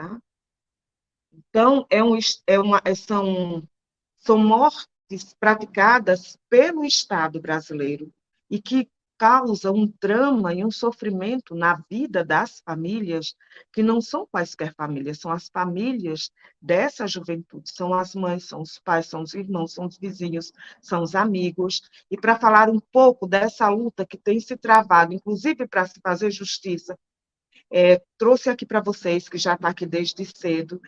tá? Então, são mortes praticadas pelo Estado brasileiro e que causam um drama e um sofrimento na vida das famílias, que não são quaisquer famílias, são as famílias dessa juventude, são as mães, são os pais, são os irmãos, são os vizinhos, são os amigos. E para falar um pouco dessa luta que tem se travado, inclusive para se fazer justiça, trouxe aqui para vocês, que já está aqui desde cedo,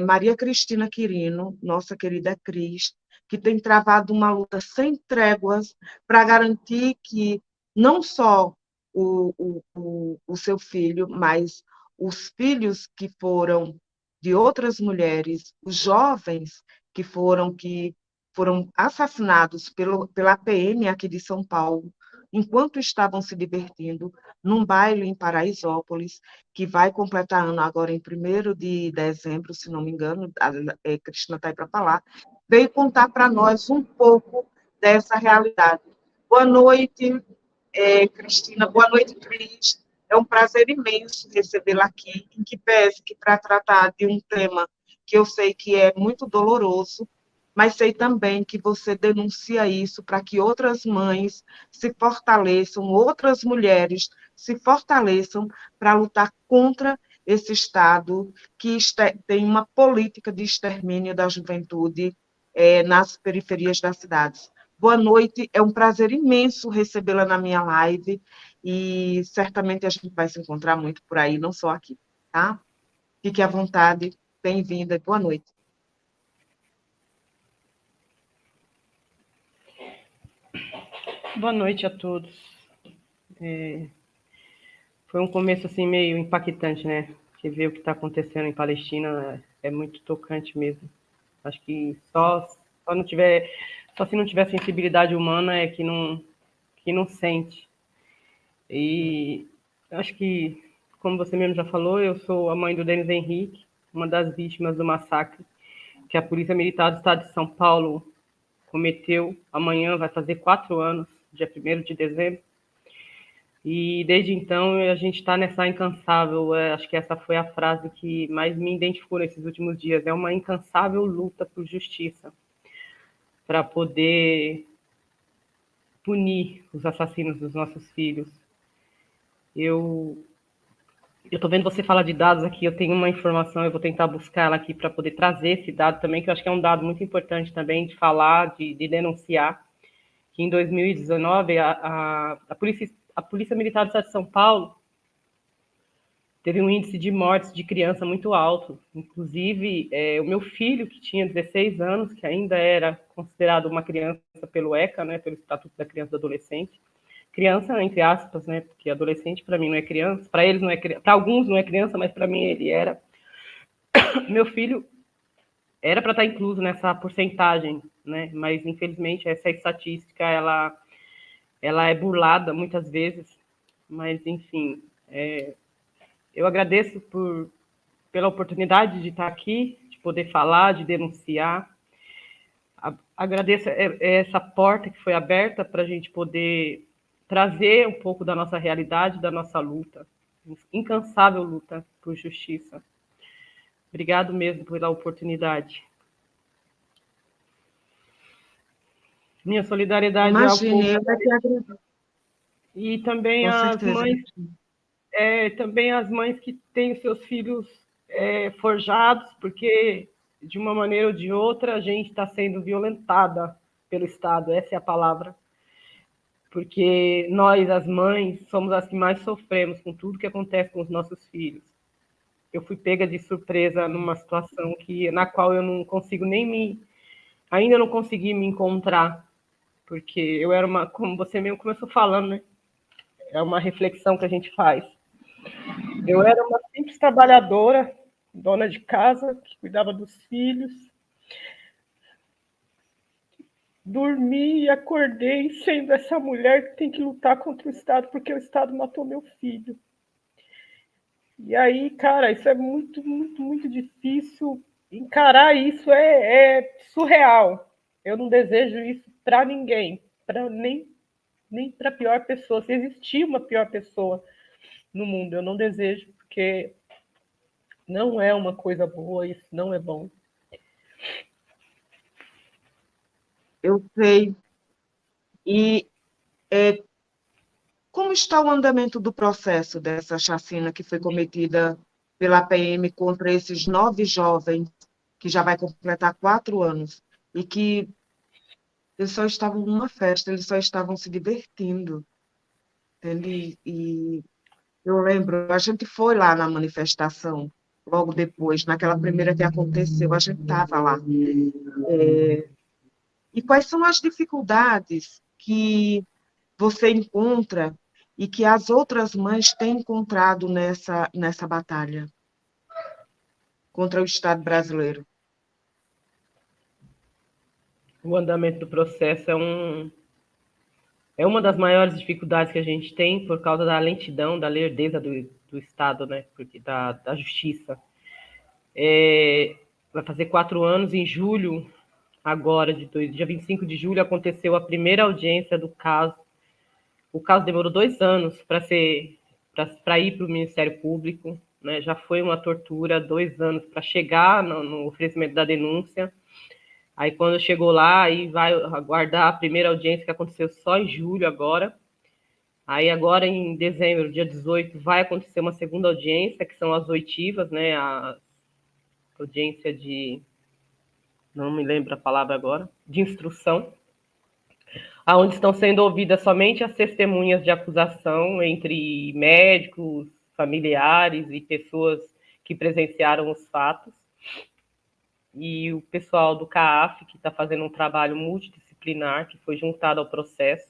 Maria Cristina Quirino, nossa querida Cris, que tem travado uma luta sem tréguas para garantir que não só o seu filho, mas os filhos que foram de outras mulheres, os jovens que foram assassinados pela PM aqui de São Paulo, enquanto estavam se divertindo, num baile em Paraisópolis, que vai completar ano agora em 1º de dezembro, se não me engano, a Cristina está aí para falar, veio contar para nós um pouco dessa realidade. Boa noite, Cristina, boa noite, Cris. É um prazer imenso recebê-la aqui, em que pese que para tratar de um tema que eu sei que é muito doloroso, mas sei também que você denuncia isso para que outras mães se fortaleçam, outras mulheres se fortaleçam para lutar contra esse Estado que tem uma política de extermínio da juventude nas periferias das cidades. Boa noite, é um prazer imenso recebê-la na minha live e certamente a gente vai se encontrar muito por aí, não só aqui, tá? Fique à vontade, bem-vinda e boa noite. Boa noite a todos. Foi um começo assim meio impactante, né? Porque ver o que está acontecendo em Palestina é muito tocante mesmo. Acho que só se não tiver sensibilidade humana é que não sente. E acho que, como você mesmo já falou, eu sou a mãe do Denis Henrique, uma das vítimas do massacre que a Polícia Militar do Estado de São Paulo cometeu. Amanhã vai fazer 4 anos, dia 1º de dezembro. E desde então a gente está nessa incansável, acho que essa foi a frase que mais me identificou nesses últimos dias, é uma incansável luta por justiça, para poder punir os assassinos dos nossos filhos. Eu estou vendo você falar de dados aqui, eu tenho uma informação, eu vou tentar buscar ela aqui para poder trazer esse dado também, que eu acho que é um dado muito importante também de falar, de denunciar, que em 2019 a Polícia Militar do Estado de São Paulo teve um índice de mortes de criança muito alto. Inclusive, o meu filho, que tinha 16 anos, que ainda era considerado uma criança pelo ECA, né, pelo Estatuto da Criança e do Adolescente, criança entre aspas, né, porque adolescente para mim não é criança, para eles não é criança, para alguns não é criança, mas para mim ele era. Meu filho era para estar incluso nessa porcentagem, né, mas infelizmente essa estatística ela é burlada muitas vezes, mas enfim, eu agradeço pela oportunidade de estar aqui, de poder falar, de denunciar. Agradeço essa porta que foi aberta para a gente poder trazer um pouco da nossa realidade, da nossa luta, incansável luta por justiça. Obrigado mesmo pela oportunidade. Minha solidariedade ao Imagine, povo eu é que agradeço. e também Com às certeza. mães, também as mães que têm os seus filhos forjados, porque de uma maneira ou de outra a gente está sendo violentada pelo Estado, essa é a palavra, porque nós, as mães, somos as que mais sofremos com tudo que acontece com os nossos filhos. Eu fui pega de surpresa numa situação na qual eu não consigo ainda não consegui me encontrar, porque eu era como você mesmo começou falando, né? É uma reflexão que a gente faz. Eu era uma simples trabalhadora, dona de casa, que cuidava dos filhos. Dormi e acordei sendo essa mulher que tem que lutar contra o Estado, porque o Estado matou meu filho. E aí, cara, isso é muito, muito, muito difícil. Encarar isso é surreal. Eu não desejo isso para ninguém, nem para a pior pessoa. Se existir uma pior pessoa no mundo, eu não desejo, porque não é uma coisa boa, isso não é bom. Eu sei. E como está o andamento do processo dessa chacina que foi cometida pela PM contra esses 9 jovens, que já vai completar 4 anos, e que eles só estavam numa festa, eles só estavam se divertindo, entende? E eu lembro, a gente foi lá na manifestação, logo depois, naquela primeira que aconteceu, a gente estava lá. E quais são as dificuldades que você encontra e que as outras mães têm encontrado nessa batalha contra o Estado brasileiro? O andamento do processo é uma das maiores dificuldades que a gente tem por causa da lentidão, da lerdeza do Estado, né? Porque da justiça. Vai fazer 4 anos, em julho, agora, dia 25 de julho, aconteceu a primeira audiência do caso. O caso demorou 2 anos para ir para o Ministério Público, né? Já foi uma tortura, 2 anos para chegar no oferecimento da denúncia. Aí quando chegou lá, aí vai aguardar a primeira audiência que aconteceu só em julho agora. Aí agora em dezembro, dia 18, vai acontecer uma segunda audiência, que são as oitivas, né? A audiência de, não me lembro a palavra agora, de instrução, onde estão sendo ouvidas somente as testemunhas de acusação entre médicos, familiares e pessoas que presenciaram os fatos. E o pessoal do CAAF, que está fazendo um trabalho multidisciplinar, que foi juntado ao processo,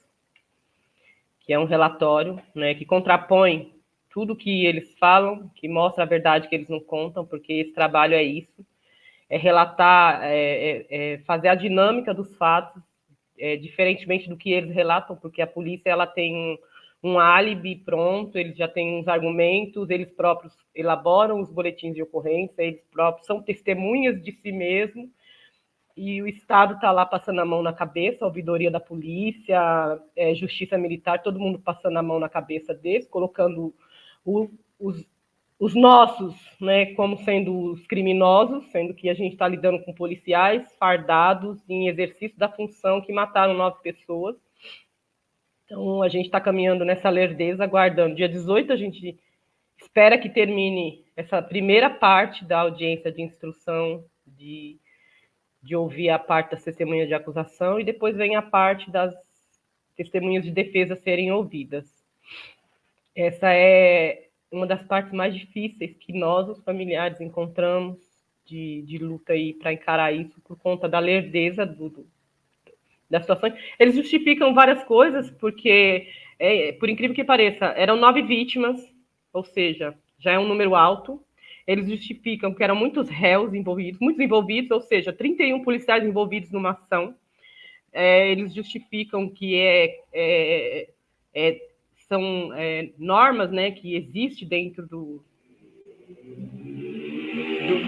que é um relatório, né, que contrapõe tudo que eles falam, que mostra a verdade que eles não contam, porque esse trabalho é isso, é relatar, fazer a dinâmica dos fatos, diferentemente do que eles relatam, porque a polícia ela tem um álibi pronto, eles já têm uns argumentos, eles próprios elaboram os boletins de ocorrência, eles próprios são testemunhas de si mesmos, e o Estado está lá passando a mão na cabeça, a ouvidoria da polícia, justiça militar, todo mundo passando a mão na cabeça deles, colocando os nossos, né, como sendo os criminosos, sendo que a gente está lidando com policiais fardados em exercício da função que mataram 9 pessoas. Então, a gente está caminhando nessa lerdeza, aguardando. Dia 18, a gente espera que termine essa primeira parte da audiência de instrução, de ouvir a parte das testemunhas de acusação, e depois vem a parte das testemunhas de defesa serem ouvidas. Essa é uma das partes mais difíceis que nós, os familiares, encontramos de luta aí para encarar isso por conta da lerdeza das situações. Eles justificam várias coisas, porque, por incrível que pareça, eram 9 vítimas, ou seja, já é um número alto. Eles justificam que eram muitos réus envolvidos, ou seja, 31 policiais envolvidos numa ação. Eles justificam que são normas, né, que existem dentro do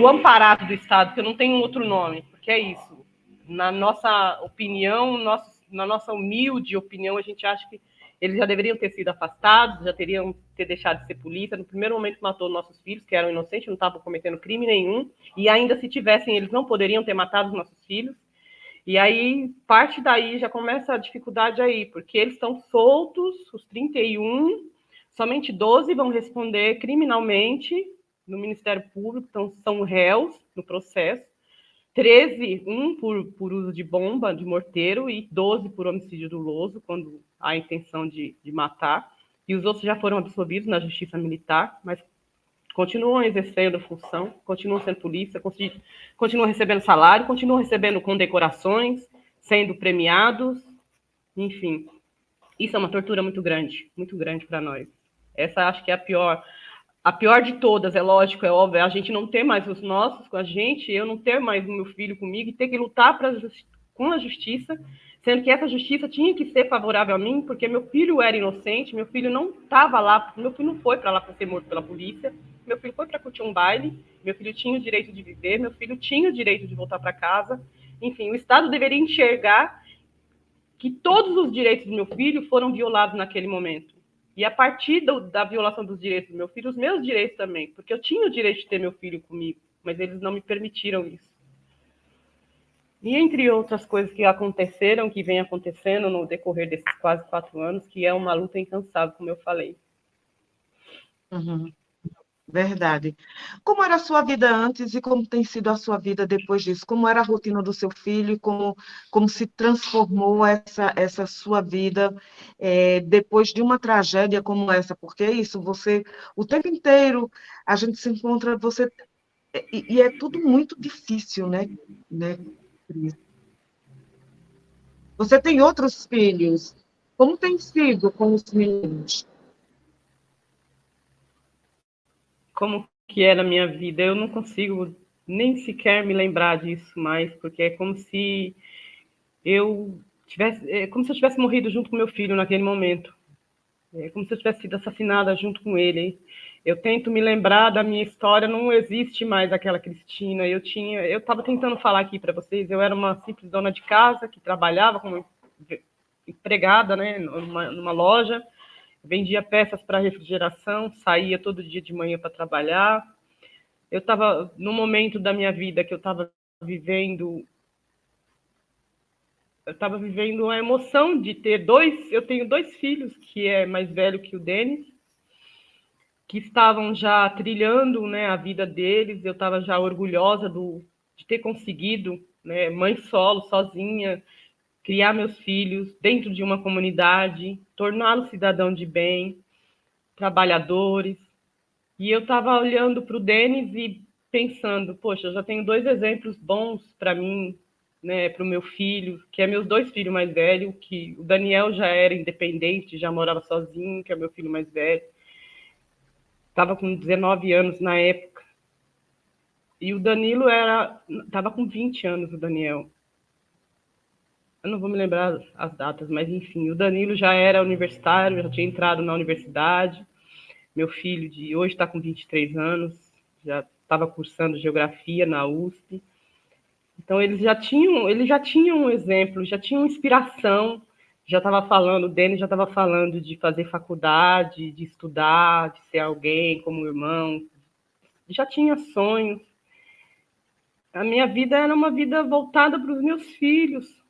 amparado do Estado, que eu não tenho outro nome, porque é isso. Na nossa opinião, na nossa humilde opinião, a gente acha que eles já deveriam ter sido afastados, já teriam ter deixado de ser polícia. No primeiro momento matou nossos filhos, que eram inocentes, não estavam cometendo crime nenhum, e ainda se tivessem, eles não poderiam ter matado os nossos filhos. E aí, parte daí já começa a dificuldade aí, porque eles estão soltos, os 31, somente 12 vão responder criminalmente no Ministério Público, então são réus no processo, 13, um por uso de bomba, de morteiro, e 12 por homicídio doloso, quando há a intenção de matar, e os outros já foram absolvidos na justiça militar, mas continuam exercendo função, continuam sendo polícia, continuam recebendo salário, continuam recebendo condecorações, sendo premiados, enfim. Isso é uma tortura muito grande para nós. Essa acho que é a pior de todas, é lógico, é óbvio, a gente não ter mais os nossos com a gente, eu não ter mais o meu filho comigo e ter que lutar com a justiça, sendo que essa justiça tinha que ser favorável a mim, porque meu filho era inocente, meu filho não estava lá, meu filho não foi para lá para ser morto pela polícia, meu filho foi para curtir um baile, meu filho tinha o direito de viver, meu filho tinha o direito de voltar para casa, enfim, o Estado deveria enxergar que todos os direitos do meu filho foram violados naquele momento. E a partir da violação dos direitos do meu filho, os meus direitos também, porque eu tinha o direito de ter meu filho comigo, mas eles não me permitiram isso. E entre outras coisas que aconteceram, que vem acontecendo no decorrer desses quase 4 anos, que é uma luta incansável, como eu falei. Uhum. Verdade. Como era a sua vida antes e como tem sido a sua vida depois disso? Como era a rotina do seu filho e como se transformou essa sua vida depois de uma tragédia como essa? Porque é isso, você, o tempo inteiro, a gente se encontra, você, e é tudo muito difícil, né, Cris? Você tem outros filhos. Como tem sido com os meninos? Como que era a minha vida? Eu não consigo nem sequer me lembrar disso mais, porque é como se eu como se eu tivesse morrido junto com meu filho naquele momento. É como se eu tivesse sido assassinada junto com ele. Eu tento me lembrar da minha história, não existe mais aquela Cristina. Eu estava tentando falar aqui para vocês, eu era uma simples dona de casa que trabalhava como empregada, né, numa loja, vendia peças para refrigeração, saía todo dia de manhã para trabalhar. Eu estava no momento da minha vida que vivendo eu estava vivendo a emoção de ter eu tenho 2 filhos, que é mais velho que o Denis, que estavam já trilhando, né, a vida deles. Eu estava já orgulhosa de ter conseguido, né, mãe solo, sozinha, criar meus filhos dentro de uma comunidade, torná-los cidadãos de bem, trabalhadores. E eu estava olhando para o Denis e pensando, poxa, eu já tenho 2 exemplos bons para mim, né, para o meu filho, que é meus 2 filhos mais velhos, que o Daniel já era independente, já morava sozinho, que é meu filho mais velho, estava com 19 anos na época, e o Danilo estava com 20 anos, o Daniel. Eu não vou me lembrar as datas, mas enfim, o Danilo já era universitário, já tinha entrado na universidade. Meu filho de hoje está com 23 anos, já estava cursando geografia na USP. Então eles já tinham um exemplo, já tinham inspiração, já estava falando, o Denis já estava falando de fazer faculdade, de estudar, de ser alguém como irmão, já tinha sonhos. A minha vida era uma vida voltada para os meus filhos.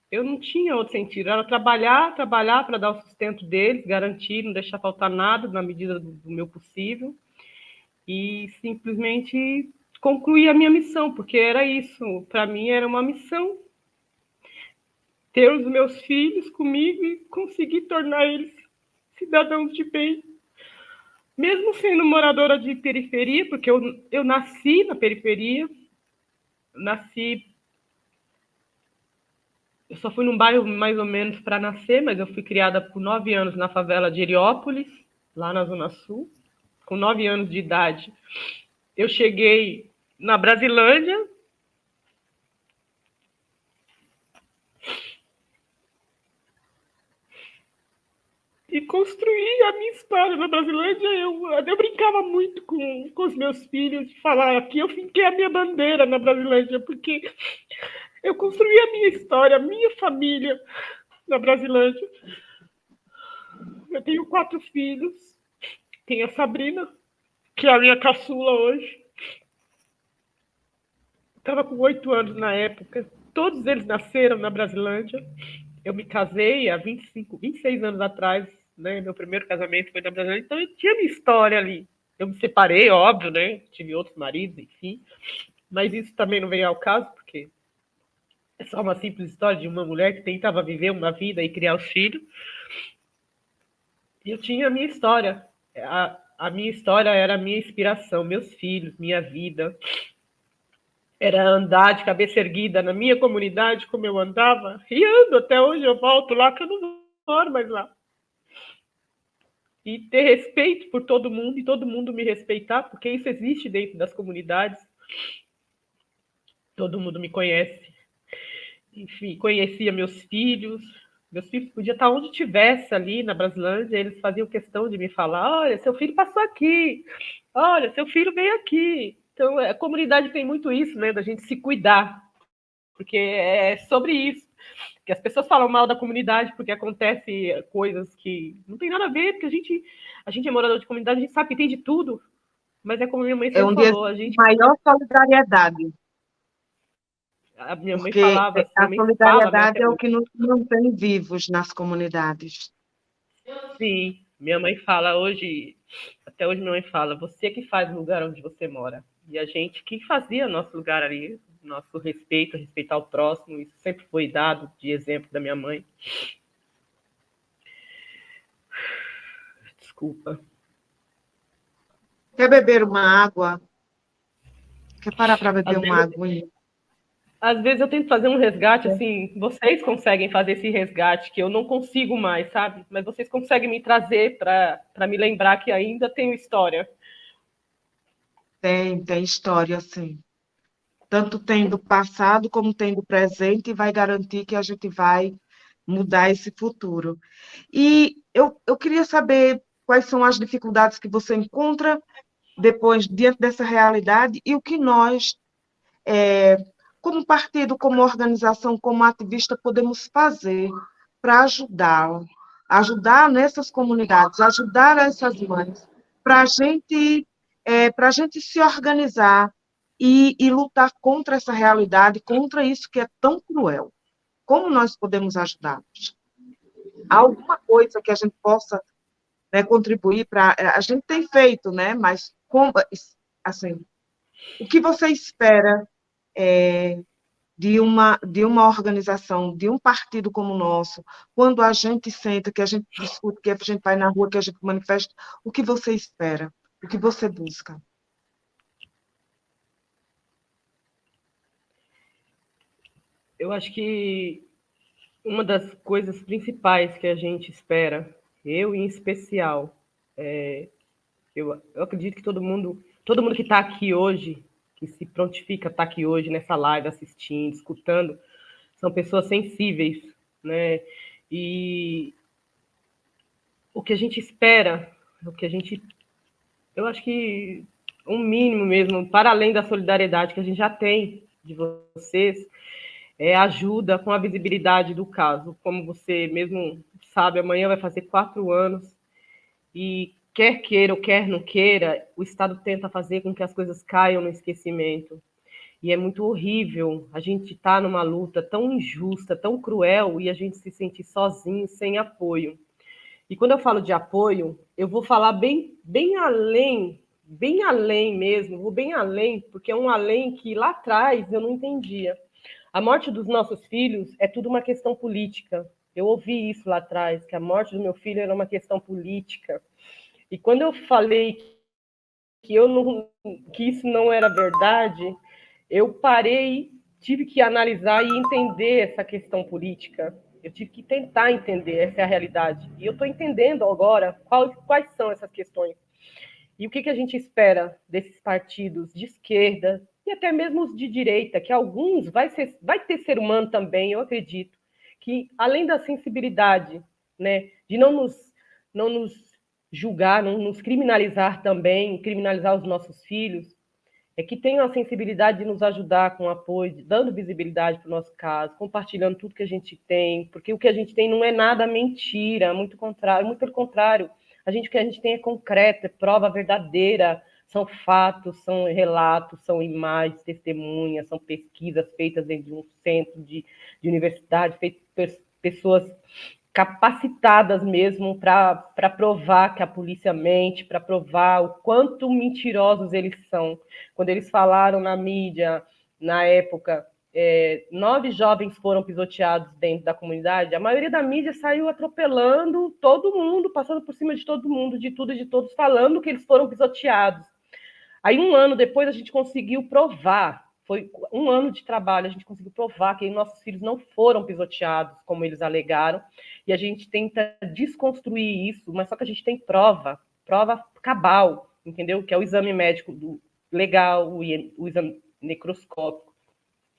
Eu não tinha outro sentido, era trabalhar, trabalhar para dar o sustento deles, garantir, não deixar faltar nada na medida do meu possível, e simplesmente concluir a minha missão, porque era isso, para mim era uma missão, ter os meus filhos comigo e conseguir tornar eles cidadãos de bem. Mesmo sendo moradora de periferia, porque eu nasci na periferia, nasci. Eu só fui num bairro mais ou menos para nascer, mas eu fui criada por 9 anos na favela de Heliópolis, lá na Zona Sul. Com 9 anos de idade, eu cheguei na Brasilândia. E construí a minha história na Brasilândia. Eu brincava muito com os meus filhos, de falar aqui eu finquei a minha bandeira na Brasilândia, porque eu construí a minha história, a minha família na Brasilândia. Eu tenho 4 filhos, tenho a Sabrina, que é a minha caçula hoje. Estava com 8 anos na época. Todos eles nasceram na Brasilândia. Eu me casei há 26 anos atrás, né? Meu primeiro casamento foi na Brasilândia, então eu tinha minha história ali. Eu me separei, óbvio, né? Tive outros maridos, enfim. Mas isso também não vem ao caso, porque é só uma simples história de uma mulher que tentava viver uma vida e criar os filhos. E eu tinha a minha história. A minha história era a minha inspiração, meus filhos, minha vida. Era andar de cabeça erguida na minha comunidade, como eu andava, e ando até hoje, eu volto lá, que eu não moro mais lá. E ter respeito por todo mundo, e todo mundo me respeitar, porque isso existe dentro das comunidades. Todo mundo me conhece. Enfim, conhecia meus filhos. Meus filhos podiam estar onde tivesse ali na Brasilândia, eles faziam questão de me falar: olha, seu filho passou aqui, olha, seu filho veio aqui. Então, a comunidade tem muito isso, né, da gente se cuidar, porque é sobre isso. que as pessoas falam mal da comunidade porque acontece coisas que não tem nada a ver, porque a gente é morador de comunidade, a gente sabe que tem de tudo, mas é como minha mãe É sempre onde falou, existe maior solidariedade, a minha mãe porque falava, a minha mãe fala, né, solidariedade até é o hoje. que nos mantém vivos nas comunidades. Sim, minha mãe fala hoje, até hoje minha mãe fala, você que faz o lugar onde você mora. E a gente que fazia nosso lugar ali, nosso respeito, respeitar o próximo, isso sempre foi dado de exemplo da minha mãe. Desculpa. Quer beber uma água? Quer parar para beber Às uma vezes, aguinha? às vezes eu tento fazer um resgate, assim, vocês conseguem fazer esse resgate que eu não consigo mais, sabe? Mas vocês conseguem me trazer para me lembrar que ainda tenho história. Tem história, sim. Tanto tem do passado como tem do presente, e vai garantir que a gente vai mudar esse futuro. E eu queria saber quais são as dificuldades que você encontra depois, diante dessa realidade, e o que nós, como partido, como organização, como ativista, podemos fazer para ajudá-la, ajudar nessas comunidades, ajudar essas mães, para a gente se organizar e lutar contra essa realidade, contra isso que é tão cruel. Como nós podemos ajudá-los? Há alguma coisa que a gente possa, né, contribuir para. A gente tem feito, né? Mas como, assim, o que você espera de uma organização, de um partido como o nosso, quando a gente senta, que a gente discute, que a gente vai na rua, que a gente manifesta, o que você espera? O que você busca? Eu acho que uma das coisas principais que a gente espera, eu em especial, eu acredito que todo mundo que está aqui hoje, que se prontifica a estar aqui hoje nessa live, assistindo, escutando, são pessoas sensíveis, né? E o que a gente espera, o que a gente, eu acho que um mínimo mesmo, para além da solidariedade que a gente já tem de vocês, é ajuda com a visibilidade do caso. Como você mesmo sabe, amanhã vai fazer 4 anos e quer queira ou quer não queira, o Estado tenta fazer com que as coisas caiam no esquecimento. E é muito horrível a gente estar tá numa luta tão injusta, tão cruel, e a gente se sentir sozinho, sem apoio. E quando eu falo de apoio, eu vou falar bem além mesmo, vou bem além, porque é um além que lá atrás eu não entendia. A morte dos nossos filhos é tudo uma questão política. Eu ouvi isso lá atrás, que a morte do meu filho era uma questão política. E quando eu falei que, que isso não era verdade, eu parei, tive que analisar e entender essa questão política. Eu tive que tentar entender, essa é a realidade. E eu estou entendendo agora quais são essas questões. E o que, que a gente espera desses partidos de esquerda e até mesmo os de direita, que alguns vai ter ser humano também, eu acredito, que além da sensibilidade, né, de não nos julgar, não nos criminalizar também, criminalizar os nossos filhos, é que tenham a sensibilidade de nos ajudar com apoio, dando visibilidade para o nosso caso, compartilhando tudo que a gente tem, porque o que a gente tem não é nada mentira, muito contrário, muito pelo contrário. O que a gente tem é concreto, é prova verdadeira, são fatos, são relatos, são imagens, testemunhas, são pesquisas feitas dentro de um centro de universidade, feitas por pessoas capacitadas mesmo para provar que a polícia mente, para provar o quanto mentirosos eles são. Quando eles falaram na mídia, na época, 9 jovens foram pisoteados dentro da comunidade, a maioria da mídia saiu atropelando todo mundo, passando por cima de todo mundo, de tudo e de todos, falando que eles foram pisoteados. Aí, um ano depois, a gente conseguiu provar, foi um ano de trabalho, a gente conseguiu provar que nossos filhos não foram pisoteados, como eles alegaram, e a gente tenta desconstruir isso, mas só que a gente tem prova cabal, entendeu? Que é o exame médico legal, o exame necroscópico.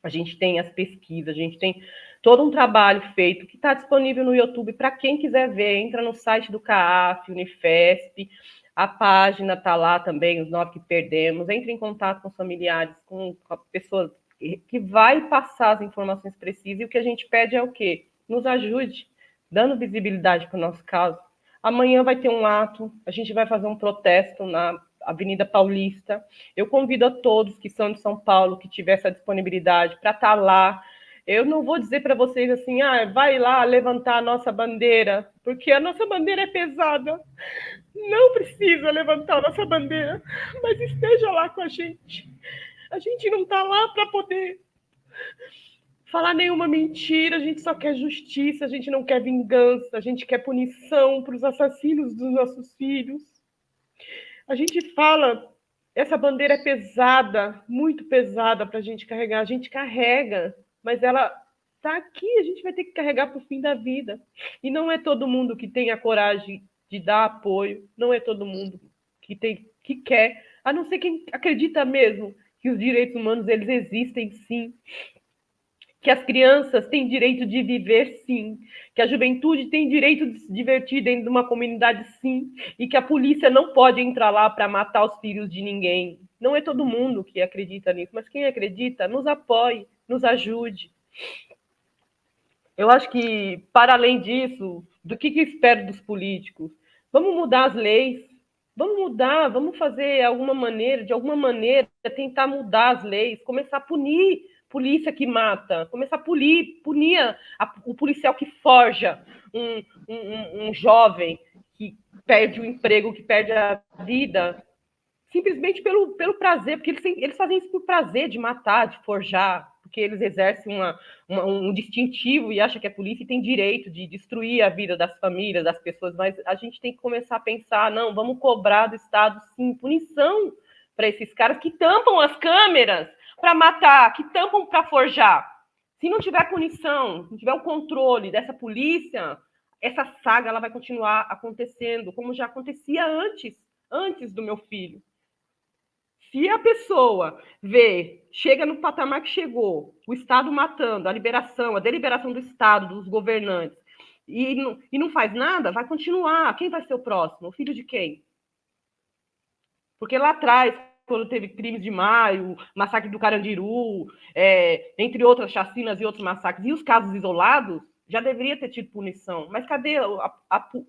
A gente tem as pesquisas, a gente tem todo um trabalho feito que está disponível no YouTube para quem quiser ver. Entra no site do CAAF, Unifesp, a página está lá também, os 9 que perdemos. Entre em contato com os familiares, com pessoas que vai passar as informações precisas, e o que a gente pede é o quê? Nos ajude, dando visibilidade para o nosso caso. Amanhã vai ter um ato, a gente vai fazer um protesto na Avenida Paulista. Eu convido a todos que são de São Paulo, que tiver essa disponibilidade, para estar lá. Eu não vou dizer para vocês assim, vai lá levantar a nossa bandeira, porque a nossa bandeira é pesada. Não precisa levantar a nossa bandeira, mas esteja lá com a gente. A gente não está lá para poder falar nenhuma mentira, a gente só quer justiça, a gente não quer vingança, a gente quer punição para os assassinos dos nossos filhos. A gente fala, essa bandeira é pesada, muito pesada para a gente carregar. A gente carrega, mas ela está aqui, a gente vai ter que carregar para o fim da vida. E não é todo mundo que tem a coragem de dar apoio, não é todo mundo que quer, a não ser quem acredita mesmo que os direitos humanos eles existem sim, que as crianças têm direito de viver, sim, que a juventude tem direito de se divertir dentro de uma comunidade, sim, e que a polícia não pode entrar lá para matar os filhos de ninguém. Não é todo mundo que acredita nisso, mas quem acredita, nos apoie, nos ajude. Eu acho que, para além disso, do que espero dos políticos? Vamos mudar as leis, vamos mudar, vamos fazer alguma maneira, de alguma maneira, tentar mudar as leis, começar a punir polícia que mata, começar a punir o policial que forja um jovem que perde o emprego, que perde a vida, simplesmente pelo prazer, porque eles fazem isso por prazer de matar, de forjar, porque eles exercem um distintivo e acham que a polícia tem direito de destruir a vida das famílias, das pessoas, mas a gente tem que começar a pensar, não, vamos cobrar do Estado, sim, punição para esses caras que tampam as câmeras para matar, que tampam para forjar. Se não tiver punição, não tiver o controle dessa polícia, essa saga ela vai continuar acontecendo, como já acontecia antes do meu filho. Se a pessoa chega no patamar que chegou, o Estado matando, a deliberação do Estado, dos governantes, e não faz nada, vai continuar. Quem vai ser o próximo? O filho de quem? Porque lá atrás, quando teve crimes de maio, massacre do Carandiru, entre outras chacinas e outros massacres, e os casos isolados, já deveria ter tido punição. Mas cadê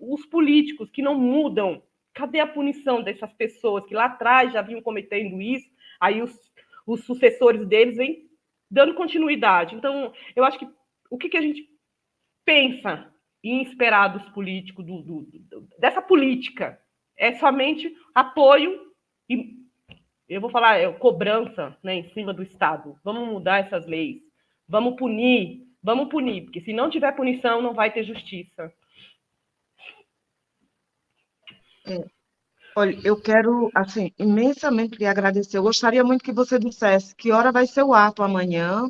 os políticos que não mudam? Cadê a punição dessas pessoas que lá atrás já vinham cometendo isso? Aí os sucessores deles vêm dando continuidade. Então, eu acho que o que a gente pensa em esperar dos políticos, dessa política, é somente apoio e, eu vou falar, cobrança, né, em cima do Estado. Vamos mudar essas leis. Vamos punir, porque se não tiver punição, não vai ter justiça. Olha, eu quero, assim, imensamente lhe agradecer. Eu gostaria muito que você dissesse que hora vai ser o ato amanhã,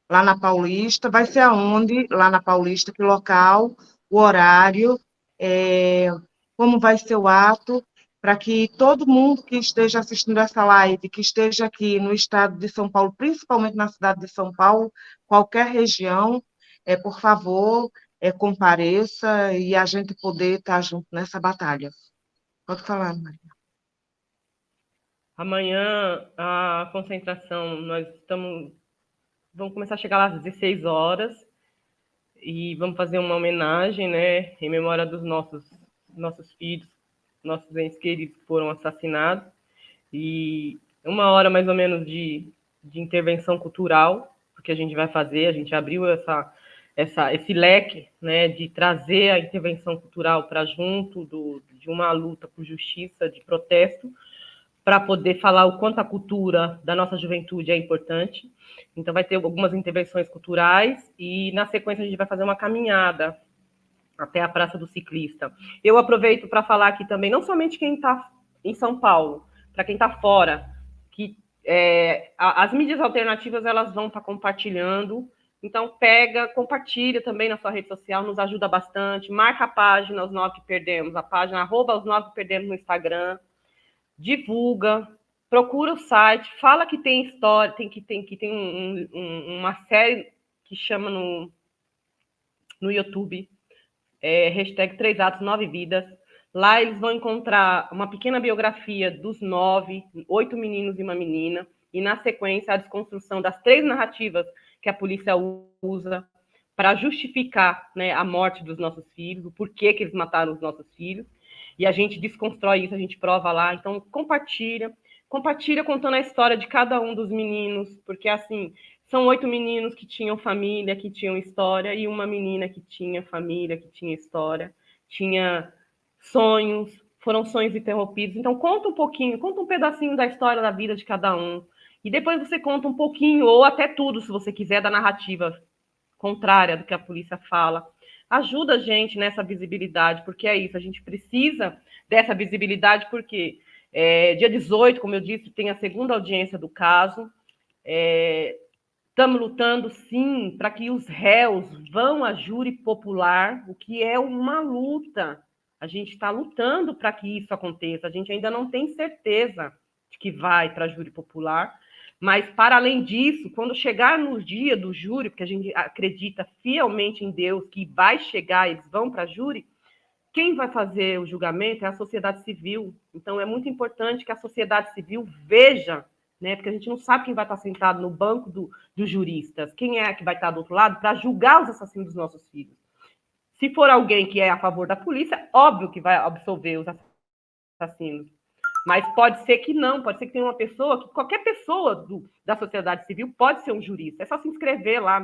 lá na Paulista. Vai ser aonde? Lá na Paulista, que local, o horário, é, como vai ser o ato, para que todo mundo que esteja assistindo essa live, que esteja aqui no estado de São Paulo, principalmente na cidade de São Paulo, qualquer região, por favor, compareça e a gente poder estar junto nessa batalha. Pode falar, Maria. Amanhã, a concentração, vamos começar a chegar lá às 16 horas e vamos fazer uma homenagem, né, em memória dos nossos filhos, nossos entes queridos que foram assassinados. E 1 hora mais ou menos de intervenção cultural, porque a gente vai fazer, a gente abriu esse leque, né, de trazer a intervenção cultural para junto de uma luta por justiça, de protesto, para poder falar o quanto a cultura da nossa juventude é importante. Então, vai ter algumas intervenções culturais e, na sequência, a gente vai fazer uma caminhada até a Praça do Ciclista. Eu aproveito para falar aqui também, não somente quem está em São Paulo, para quem está fora, que as mídias alternativas elas vão estar compartilhando. Então, compartilha também na sua rede social, nos ajuda bastante. Marca a página Os Nove que Perdemos, a página @Os Nove que Perdemos no Instagram. Divulga, procura o site, fala que tem história, que tem uma série que chama no YouTube, hashtag 3 Atos, 9 Vidas. Lá eles vão encontrar uma pequena biografia dos 8 meninos e uma menina, e, na sequência, a desconstrução das 3 narrativas que a polícia usa para justificar, né, a morte dos nossos filhos, o porquê que eles mataram os nossos filhos, e a gente desconstrói isso, a gente prova lá. Então, compartilha contando a história de cada um dos meninos, porque, assim, são 8 meninos que tinham família, que tinham história, e uma menina que tinha família, que tinha história, tinha sonhos, foram sonhos interrompidos. Então, conta um pouquinho, conta um pedacinho da história da vida de cada um, e depois você conta um pouquinho, ou até tudo, se você quiser, da narrativa contrária do que a polícia fala. Ajuda a gente nessa visibilidade, porque é isso, a gente precisa dessa visibilidade, porque dia 18, como eu disse, tem a segunda audiência do caso. Estamos lutando, sim, para que os réus vão a júri popular, o que é uma luta. A gente está lutando para que isso aconteça. A gente ainda não tem certeza de que vai para a júri popular, mas, para além disso, quando chegar no dia do júri, porque a gente acredita fielmente em Deus que vai chegar, eles vão para a júri, quem vai fazer o julgamento é a sociedade civil. Então, é muito importante que a sociedade civil veja, né, porque a gente não sabe quem vai estar sentado no banco dos juristas, quem é que vai estar do outro lado para julgar os assassinos dos nossos filhos. Se for alguém que é a favor da polícia, óbvio que vai absolver os assassinos. Mas pode ser que não, pode ser que tenha uma pessoa, que qualquer pessoa da sociedade civil pode ser um jurista. É só se inscrever lá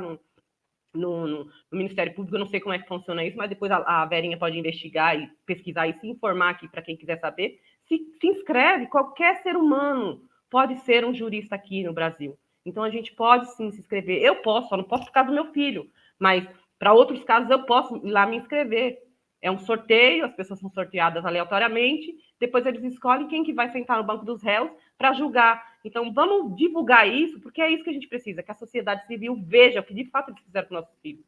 no Ministério Público, eu não sei como é que funciona isso, mas depois a Verinha pode investigar e pesquisar e se informar aqui para quem quiser saber. Se inscreve, qualquer ser humano pode ser um jurista aqui no Brasil. Então a gente pode sim se inscrever. Eu posso, só não posso por causa do meu filho, mas para outros casos eu posso ir lá me inscrever. É um sorteio, as pessoas são sorteadas aleatoriamente, depois eles escolhem quem que vai sentar no banco dos réus para julgar. Então, vamos divulgar isso, porque é isso que a gente precisa, que a sociedade civil veja o que de fato eles fizeram com nossos filhos.